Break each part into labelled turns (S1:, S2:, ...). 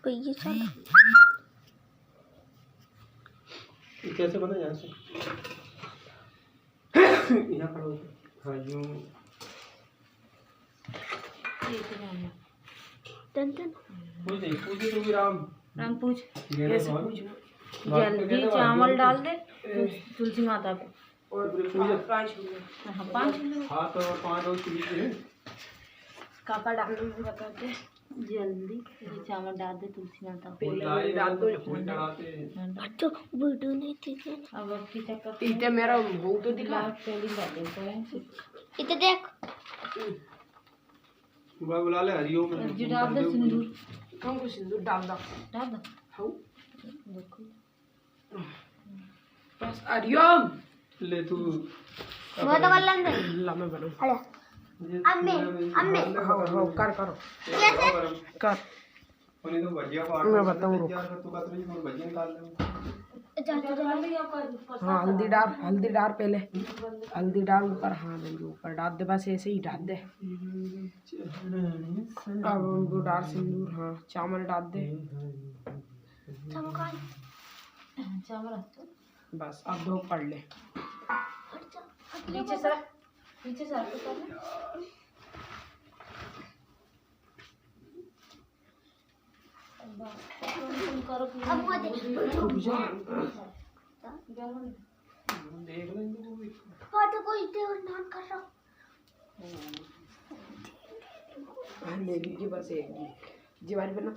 S1: ये चल
S2: कैसे बना यहाँ से यहाँ खड़ा हाँ यूँ
S1: टन टन
S2: पूछ नहीं पूछे तो भी राम
S3: पूछ
S2: कैसे
S3: पूछ जल्दी चावल डाल दे तुलसी माता पे
S2: और
S3: पाँच
S2: हाँ तो 5 और चाहिए
S3: काका डाल बताते जल्दी ये चावल डाल दे तुलसी माता पे
S2: डाल दो फूल चढ़ाते
S1: तो वीडियो नहीं थी
S3: अब की चक्कर
S4: इते मेरा मुंह तो दिखा
S3: पहली डाल दे
S1: इधर देख
S2: सुबह बुला ले हरिओम
S3: जी डाल दे सिंदूर
S4: कौन को सिंदूर डाल दो
S3: हाउ देखो
S4: बस हरिओम
S2: ले तू
S1: वो तो कर लेंगे
S4: ला मैं बनाऊं
S1: अरे अम्मे
S4: हाँ कर करो कर
S2: उन्हें तो भजिया काट
S4: मैं बताऊं रुक
S2: यार तू कतरी में भजिया निकाल ले
S4: हाँ हल्दी डाल पहले हल्दी डाल ऊपर हाँ नहीं ऊपर डाल दे बस ऐसे ही डाल दे अब उनको डाल सिंदूर हाँ चावल डाल दे
S3: चावल
S4: बस अब दो पढ़ ले
S3: पीछे सर तो कर ले तुम करो
S1: अब वो देख
S2: देख लेंगे वो भी
S1: वो तो कोई देव नाम कर रहा
S4: ले लीजिए बस एक जीवारी पे ना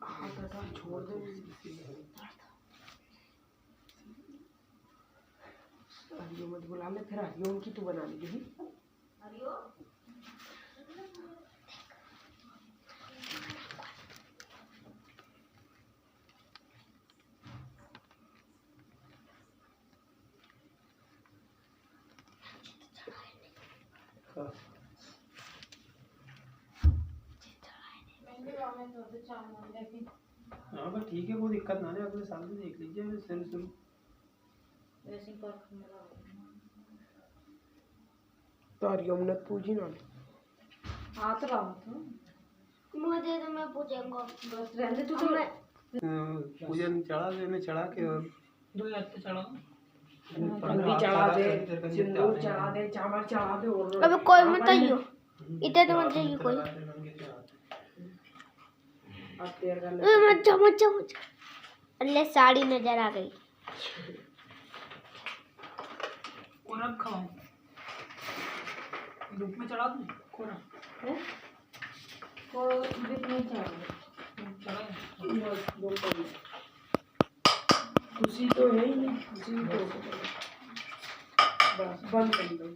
S4: हाथ हटा छोड़ दो हरिओम मत बुला ले फिर हरिओम की तू बना लीजिए
S2: हाँ बस ठीक है वो दिक्कत ना है अगले साल में देख लीजिए शुरू
S4: तो हरिओम ने पूजी ना
S3: हाथ रहा तो
S1: मुझे तो मैं पूछूंगा
S3: बस रहने तू
S1: मैं
S2: पूजन चढ़ा दे में चढ़ा के और
S3: 2000 पे चढ़ा
S4: हल्दी चढ़ा दे सिंदूर चढ़ा दे चावल चढ़ा दे और
S1: अबे कोई मत आइयो इधर तो मत जाइए कोई
S4: अब तेर का
S1: मत जा अल्ले साड़ी नजर आ गई
S3: और अब खाओ धूप में चढ़ा दूं कोरा है को धूप में चढ़ा
S4: खुशी तो है ही नहीं खुशी तो बस बंद कर दो